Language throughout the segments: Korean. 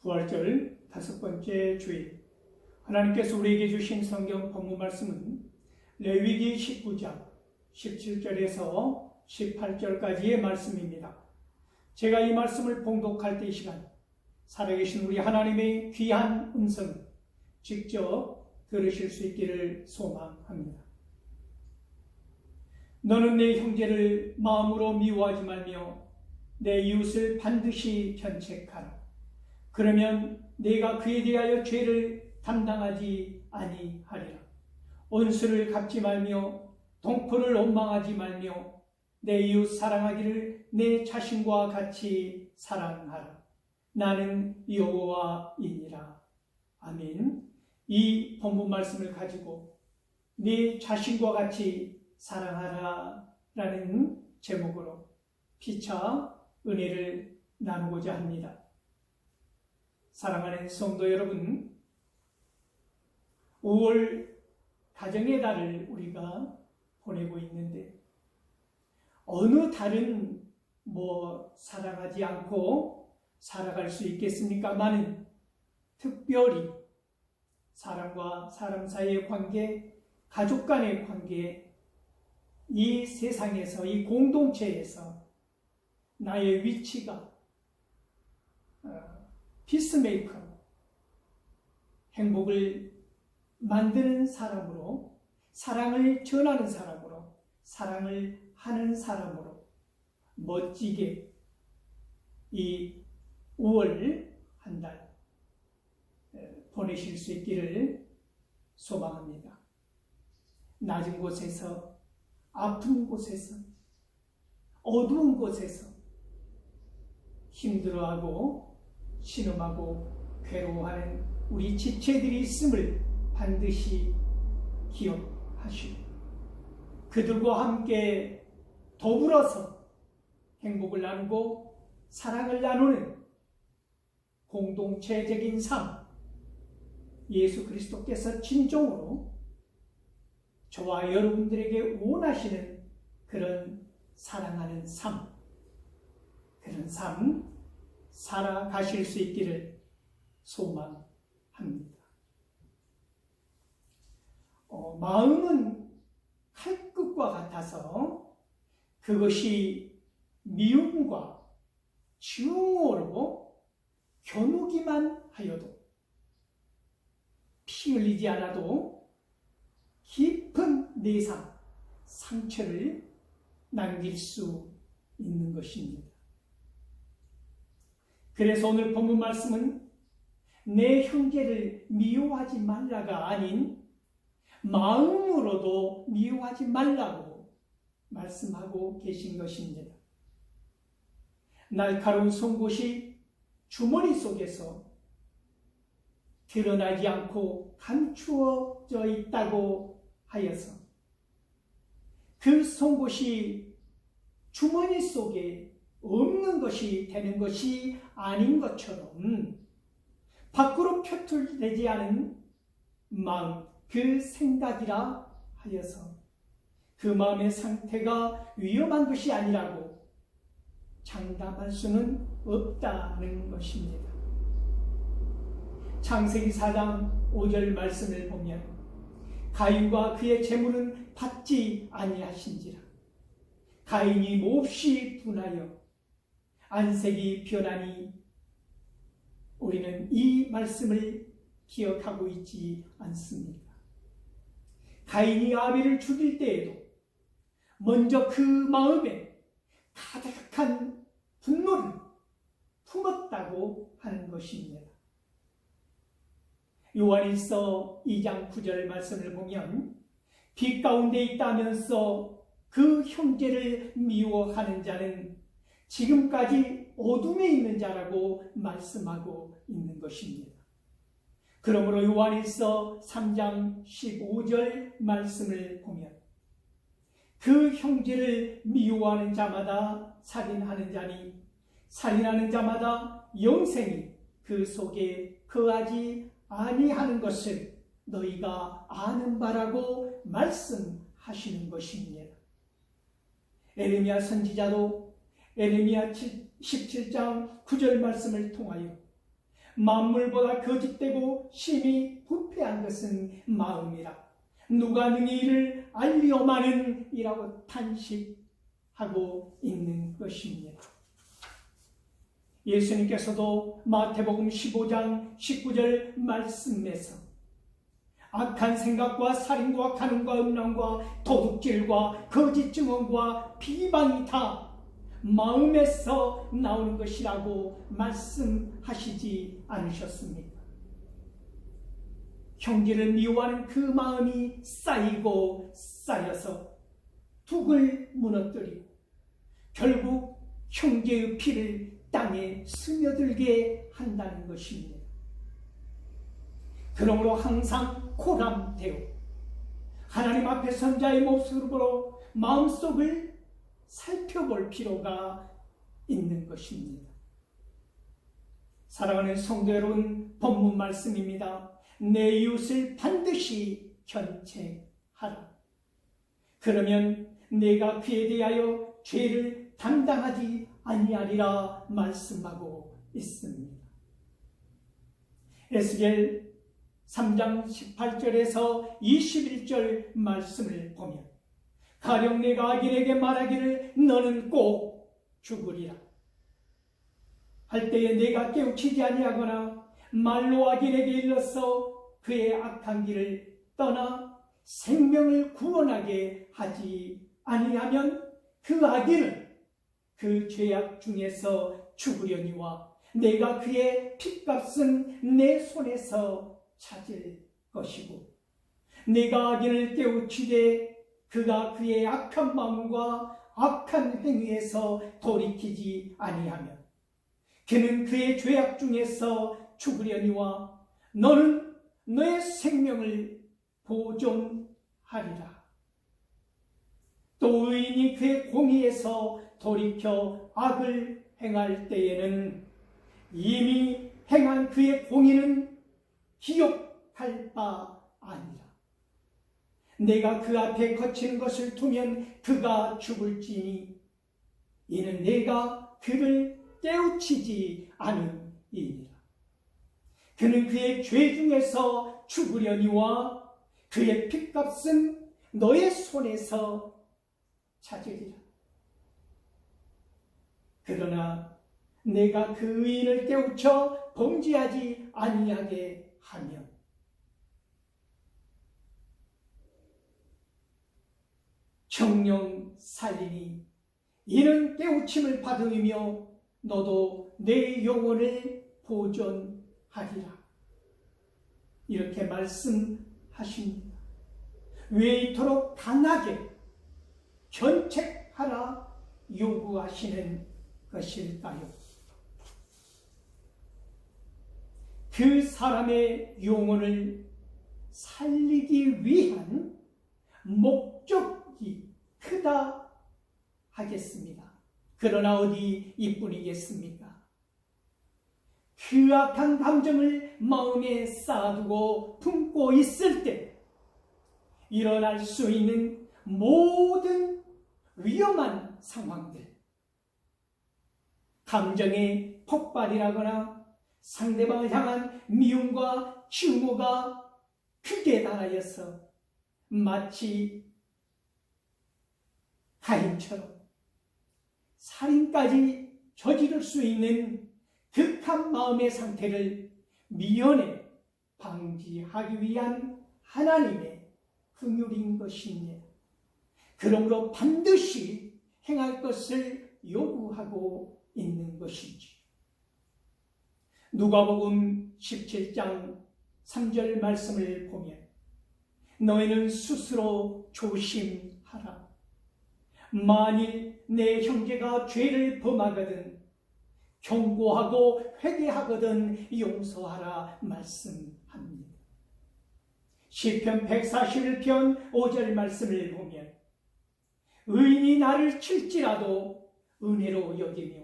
부활절 5번째 주일, 하나님께서 우리에게 주신 성경 본문 말씀은 레위기 19장 17절에서 18절까지의 말씀입니다. 제가 이 말씀을 봉독할 때 이 시간 살아계신 우리 하나님의 귀한 음성을 직접 들으실 수 있기를 소망합니다. 너는 내 형제를 마음으로 미워하지 말며 내 이웃을 반드시 견책하라. 그러면 내가 그에 대하여 죄를 담당하지 아니하리라. 원수를 갚지 말며 동포를 원망하지 말며 내 이웃 사랑하기를 내 자신과 같이 사랑하라. 나는 여호와이니라. 아멘. 이 본문 말씀을 가지고 내 자신과 같이 사랑하라 라는 제목으로 피차 은혜를 나누고자 합니다. 사랑하는 성도 여러분, 5월 가정의 달을 우리가 보내고 있는데 어느 달은 사랑하지 않고 살아갈 수 있겠습니까마는 특별히 사람과 사람 사이의 관계, 가족 간의 관계, 이 세상에서, 이 공동체에서 나의 위치가 피스메이커로 행복을 만드는 사람으로, 사랑을 전하는 사람으로, 사랑을 하는 사람으로 멋지게 이 5월 한 달 보내실 수 있기를 소망합니다. 낮은 곳에서, 아픈 곳에서, 어두운 곳에서 힘들어하고 신음하고 괴로워하는 우리 지체들이 있음을 반드시 기억하시고 그들과 함께 더불어서 행복을 나누고 사랑을 나누는 공동체적인 삶, 예수 그리스도께서 진정으로 저와 여러분들에게 원하시는 그런 사랑하는 삶, 그런 삶 살아가실 수 있기를 소망합니다. 마음은 칼끝과 같아서 그것이 미움과 증오로 겨누기만 하여도 피 흘리지 않아도 깊은 내상, 상처를 남길 수 있는 것입니다. 그래서 오늘 본문 말씀은 내 형제를 미워하지 말라가 아닌 마음으로도 미워하지 말라고 말씀하고 계신 것입니다. 날카로운 송곳이 주머니 속에서 드러나지 않고 감추어져 있다고 하여서 그 송곳이 주머니 속에 없는 것이 되는 것이 아닌 것처럼 밖으로 표출되지 않은 마음, 그 생각이라 하여서 그 마음의 상태가 위험한 것이 아니라고 장담할 수는 없다는 것입니다. 창세기 4장 5절 말씀을 보면 가인과 그의 재물은 받지 아니하신지라. 가인이 몹시 분하여 안색이 변하니 우리는 이 말씀을 기억하고 있지 않습니까? 가인이 아벨을 죽일 때에도 먼저 그 마음에 가득한 분노를 품었다고 하는 것입니다. 요한일서 2장 9절 말씀을 보면 빛 가운데 있다면서 그 형제를 미워하는 자는 지금까지 어둠에 있는 자라고 말씀하고 있는 것입니다. 그러므로 요한일서 3장 15절 말씀을 보면 그 형제를 미워하는 자마다 살인하는 자니 살인하는 자마다 영생이 그 속에 거하지 아니하는 것을 너희가 아는 바라고 말씀하시는 것입니다. 에레미야 선지자도 에레미야 17장 9절 말씀을 통하여 만물보다 거짓되고 심히 부패한 것은 마음이라. 누가 능히 이를 알리오마는 이라고 탄식하고 있는 것입니다. 예수님께서도 마태복음 15장 19절 말씀에서 악한 생각과 살인과 간음과 음란과 도둑질과 거짓 증언과 비방이 다 마음에서 나오는 것이라고 말씀하시지 않으셨습니까? 형제를 미워하는 그 마음이 쌓이고 쌓여서 둑을 무너뜨리고 결국 형제의 피를 땅에 스며들게 한다는 것입니다. 그러므로 항상 고람되어 하나님 앞에 선자의 모습으로 마음속을 살펴볼 필요가 있는 것입니다. 사랑하는 성도 여러분, 본문 말씀입니다. 내 이웃을 반드시 견책하라. 그러면 내가 그에 대하여 죄를 담당하지 아니하리라 말씀하고 있습니다. 에스겔 3장 18절에서 21절 말씀을 보면 가령 내가 악인에게 말하기를 너는 꼭 죽으리라 할 때에 내가 깨우치지 아니하거나 말로 악인에게 일러서 그의 악한 길을 떠나 생명을 구원하게 하지 아니하면 그 악인은 그 죄악 중에서 죽으려니와 내가 그의 핏값은 내 손에서 찾을 것이고 내가 악인을 깨우치되 그가 그의 악한 마음과 악한 행위에서 돌이키지 아니하면 그는 그의 죄악 중에서 죽으려니와 너는 너의 생명을 보존하리라. 또 의인이 그의 공의에서 돌이켜 악을 행할 때에는 이미 행한 그의 공의는 기억할 바 아니라. 내가 그 앞에 거치는 것을 두면 그가 죽을지니 이는 내가 그를 깨우치지 않음이니라. 그는 그의 죄 중에서 죽으려니와 그의 핏값은 너의 손에서 찾으리라. 그러나 내가 그 의인을 깨우쳐 범죄하지 아니하게 하면 정령 살리니 이는 깨우침을 받으며 너도 내 영혼을 보존하리라. 이렇게 말씀하십니다. 왜 이토록 강하게 견책하라 요구하시는 것일까요? 그 사람의 영혼을 살리기 위한 목적이 크다 하겠습니다. 그러나 어디 이뿐이겠습니까? 그 악한 감정을 마음에 쌓아두고 품고 있을 때 일어날 수 있는 모든 위험한 상황들, 감정의 폭발이라거나 상대방을 향한 미움과 증오가 크게 달하여서 마치 가인처럼 살인까지 저지를 수 있는 극한 마음의 상태를 미연에 방지하기 위한 하나님의 긍휼인 것입니다. 그러므로 반드시 행할 것을 요구하고 있는 것이지. 누가복음 17장 3절 말씀을 보면 너희는 스스로 조심하라. 만일 내 형제가 죄를 범하거든 경고하고 회개하거든 용서하라 말씀합니다. 시편 141편 5절 말씀을 보면 의인이 나를 칠지라도 은혜로 여기며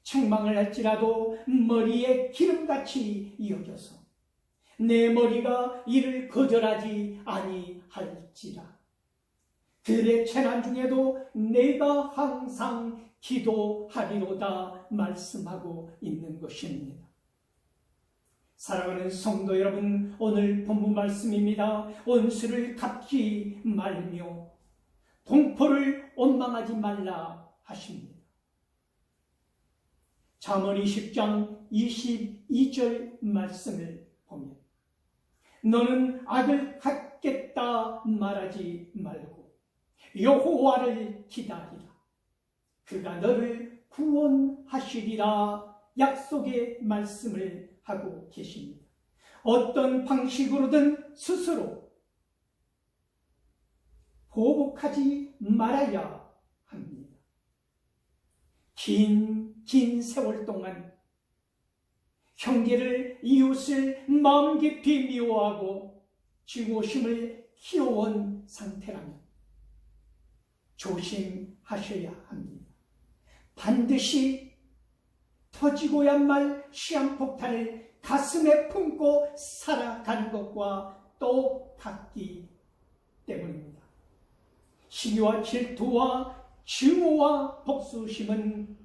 책망을 할지라도 머리에 기름같이 여겨서 내 머리가 이를 거절하지 아니할지라. 그들의 재난 중에도 내가 항상 기도하리로다 말씀하고 있는 것입니다. 사랑하는 성도 여러분, 오늘 본문 말씀입니다. 원수를 갚지 말며 동포를 원망하지 말라 하십니다. 잠언 20장 22절 말씀을 보면 너는 악을 갚겠다 말하지 말고 여호와를 기다리라. 그가 너를 구원하시리라 약속의 말씀을 하고 계십니다. 어떤 방식으로든 스스로 보복하지 말아야 합니다. 긴 세월 동안 형제를, 이웃을 마음 깊이 미워하고 증오심을 키워온 상태라면 조심하셔야 합니다. 반드시 터지고야말 시한폭탄을 가슴에 품고 살아가는 것과 똑같기 때문입니다. 시기와 질투와 증오와 복수심은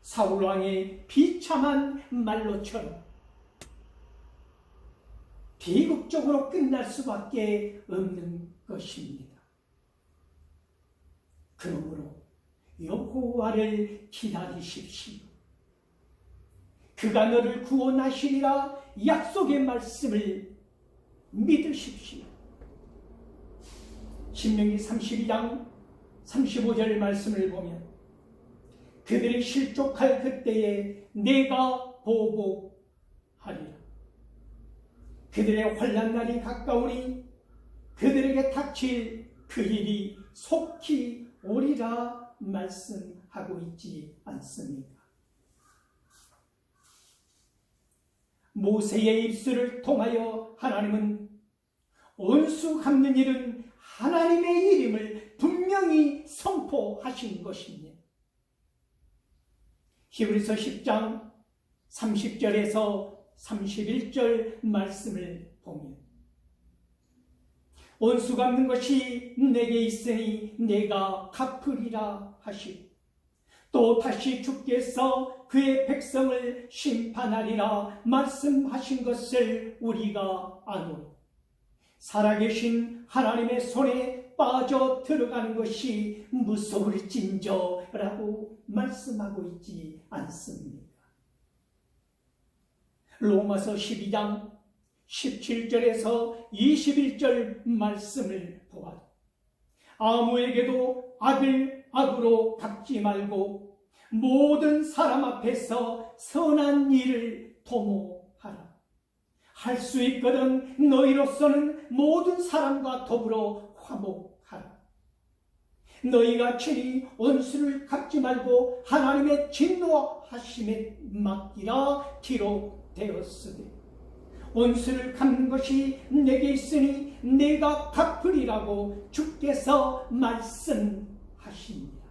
사울왕의 비참한 말로처럼 비극적으로 끝날 수밖에 없는 것입니다. 그러므로 여호와를 기다리십시오. 그가 너를 구원하시리라 약속의 말씀을 믿으십시오. 신명기 32장 35절 말씀을 보면 그들이 실족할 그때에 내가 보복하리라. 그들의 환난 날이 가까우니 그들에게 닥칠 그 일이 속히 오리라 말씀하고 있지 않습니까? 모세의 입술을 통하여 하나님은 원수 갚는 일은 하나님의 일임을 분명히 선포하신 것입니다. 히브리서 10장 30절에서 31절 말씀을 보면 원수 갚는 것이 내게 있으니 내가 갚으리라 하시고 또 다시 주께서 그의 백성을 심판하리라 말씀하신 것을 우리가 아노니 살아계신 하나님의 손에 빠져 들어가는 것이 무서울진저라고 말씀하고 있지 않습니까? 로마서 12장 17절에서 21절 말씀을 보아도 아무에게도 악을 악으로 갚지 말고 모든 사람 앞에서 선한 일을 도모하라. 할 수 있거든 너희로서는 모든 사람과 더불어 화목하라. 너희가 친히 원수를 갚지 말고 하나님의 진노하심에 맡기라 기록되었으되 원수를 갚는 것이 내게 있으니 내가 갚으리라고 주께서 말씀하십니다.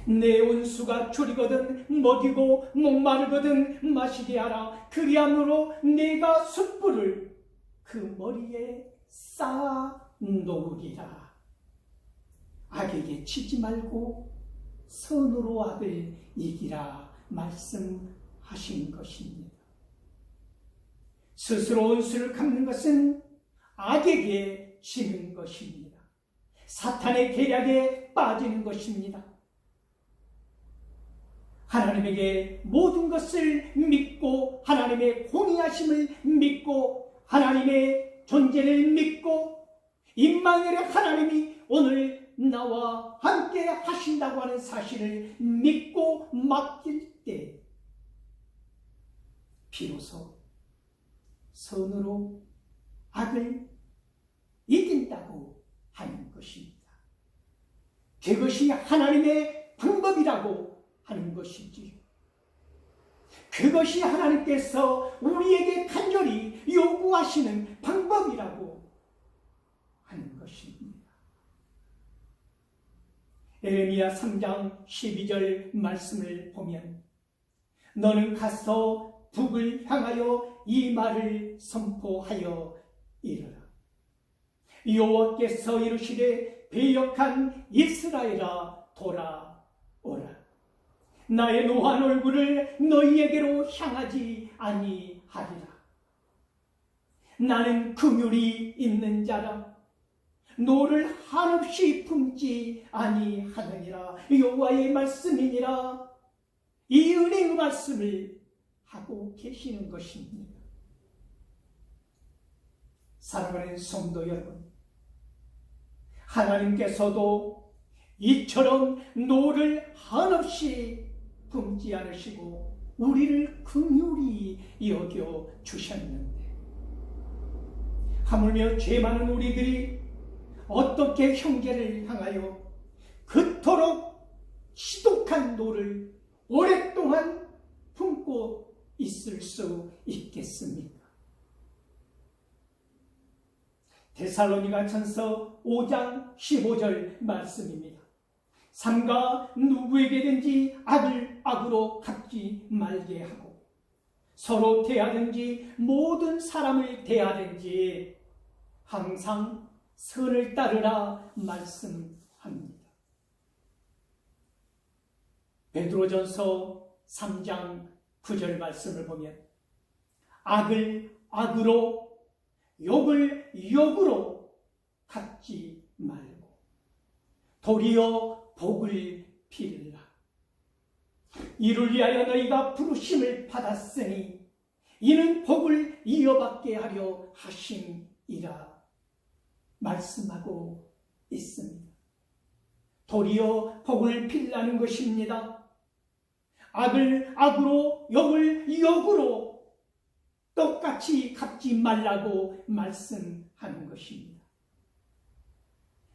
내 원수가 줄이거든 먹이고 목마르거든 마시게 하라. 그리함으로 내가 숯불을 그 머리에 쌓아 놓으리라. 악에게 치지 말고 선으로 악을 이기라 말씀하신 것입니다. 스스로 원수를 갚는 것은 악에게 지는 것입니다. 사탄의 계략에 빠지는 것입니다. 하나님에게 모든 것을 믿고 하나님의 공의하심을 믿고 하나님의 존재를 믿고 임마누엘의 하나님이 오늘 나와 함께 하신다고 하는 사실을 믿고 맡길 때 비로소 선으로 악을 이긴다고 하는 것입니다. 그것이 하나님의 방법이라고 하는 것이지요. 그것이 하나님께서 우리에게 간절히 요구하시는 방법이라고 하는 것입니다. 에레미야 3장 12절 말씀을 보면 너는 가서 북을 향하여 이 말을 선포하여 이르라. 여호와께서 이르시되 배역한 이스라엘아 돌아오라. 나의 노한 얼굴을 너희에게로 향하지 아니하리라. 나는 긍휼이 있는 자라. 노를 한없이 품지 아니하느니라. 여호와의 말씀이니라. 이 은혜의 말씀을 하고 계시는 것입니다. 사랑하는 성도 여러분, 하나님께서도 이처럼 노를 한없이 품지 않으시고 우리를 긍휼히 여겨 주셨는데, 하물며 죄 많은 우리들이 어떻게 형제를 향하여 그토록 지독한 노를 오랫동안 품고 있을 수 있겠습니까? 데살로니가전서 5장 15절 말씀입니다. 삼가 누구에게든지 악을 악으로 갚지 말게 하고 서로 대하든지 모든 사람을 대하든지 항상 선을 따르라 말씀합니다. 베드로전서 3장 9절 말씀을 보면 악을 악으로 욕을 욕으로 갚지 말고 도리어 복을 빌라. 이를 위하여 너희가 부르심을 받았으니 이는 복을 이어받게 하려 하심이라 말씀하고 있습니다. 도리어 복을 빌라는 것입니다. 악을 악으로 욕을 욕으로 똑같이 갚지 말라고 말씀하는 것입니다.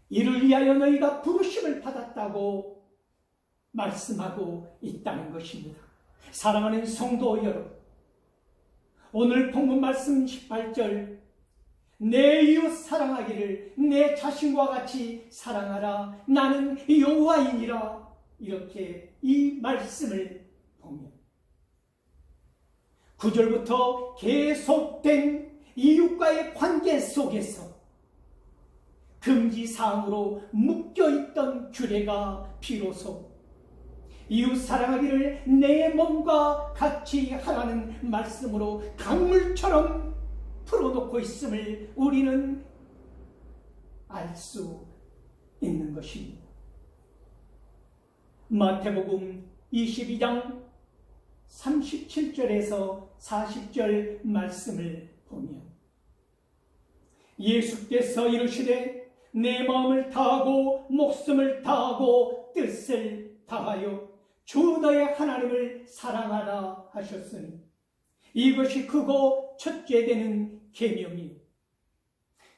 이를 위하여 너희가 부르심을 받았다고 말씀하고 있다는 것입니다. 사랑하는 성도 여러분, 오늘 본문 말씀 18절 내 이웃 사랑하기를 내 자신과 같이 사랑하라 나는 여호와이니라, 이렇게 이 말씀을 보면 9절부터 계속된 이웃과의 관계 속에서 금지사항으로 묶여있던 규례가 비로소 이웃 사랑하기를 내 몸과 같이 하라는 말씀으로 강물처럼 풀어놓고 있음을 우리는 알 수 있는 것입니다. 마태복음 22장 37절에서 40절 말씀을 보면 예수께서 이르시되 내 마음을 다하고 목숨을 다하고 뜻을 다하여 주 너의 하나님을 사랑하라 하셨으니 이것이 크고 첫째 되는 계명이요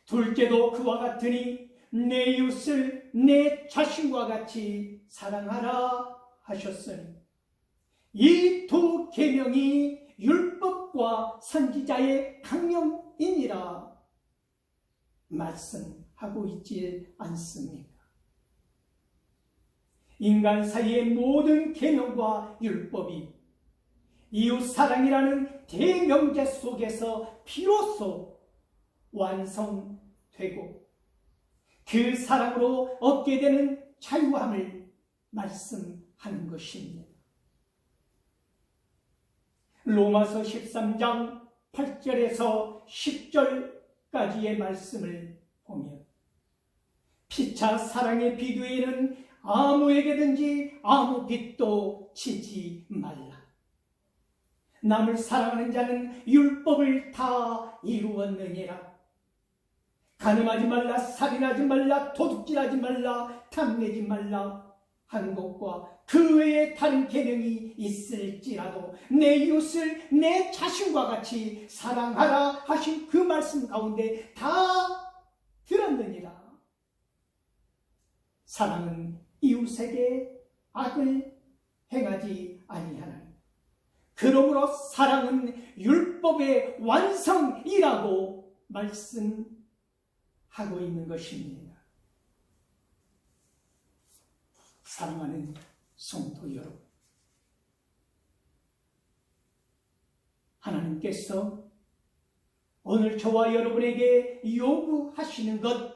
둘째도 그와 같으니 내 이웃을 내 자신과 같이 사랑하라 하셨으니 이 두 계명이 율법과 선지자의 강령이니라 말씀하고 있지 않습니까? 인간 사이의 모든 계명과 율법이 이웃 사랑이라는 대명제 속에서 비로소 완성되고 그 사랑으로 얻게 되는 자유함을 말씀하는 것입니다. 로마서 13장 8절에서 10절까지의 말씀을 보면 피차 사랑의 비두에는 아무에게든지 아무 빚도 지지 말라. 남을 사랑하는 자는 율법을 다 이루었느니라. 간음하지 말라, 살인하지 말라, 도둑질하지 말라, 탐내지 말라 하는 것과 그 외에 다른 계명이 있을지라도 내 이웃을 내 자신과 같이 사랑하라 하신 그 말씀 가운데 다 들었느니라. 사랑은 이웃에게 악을 행하지 아니하나니 그러므로 사랑은 율법의 완성이라고 말씀하고 있는 것입니다. 사랑하는 성도 여러분, 하나님께서 오늘 저와 여러분에게 요구하시는 것,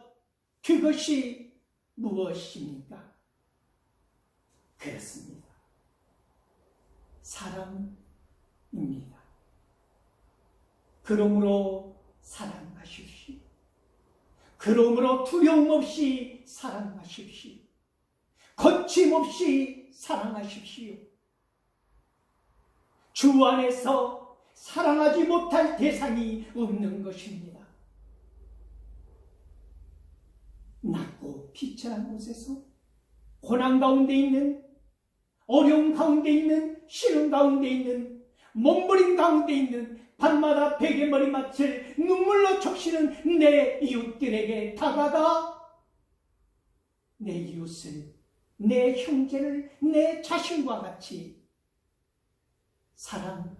그것이 무엇입니까? 그렇습니다. 사랑입니다. 그러므로 사랑하십시오. 그러므로 두려움 없이 사랑하십시오. 거침없이 사랑하십시오. 주 안에서 사랑하지 못할 대상이 없는 것입니다. 낮고 비천한 곳에서 고난 가운데 있는, 어려움 가운데 있는, 시름 가운데 있는, 몸부림 가운데 있는, 밤마다 베개 머리 맡을 눈물로 적시는 내 이웃들에게 다가가 내 이웃을, 내 형제를 내 자신과 같이 사랑하십시오.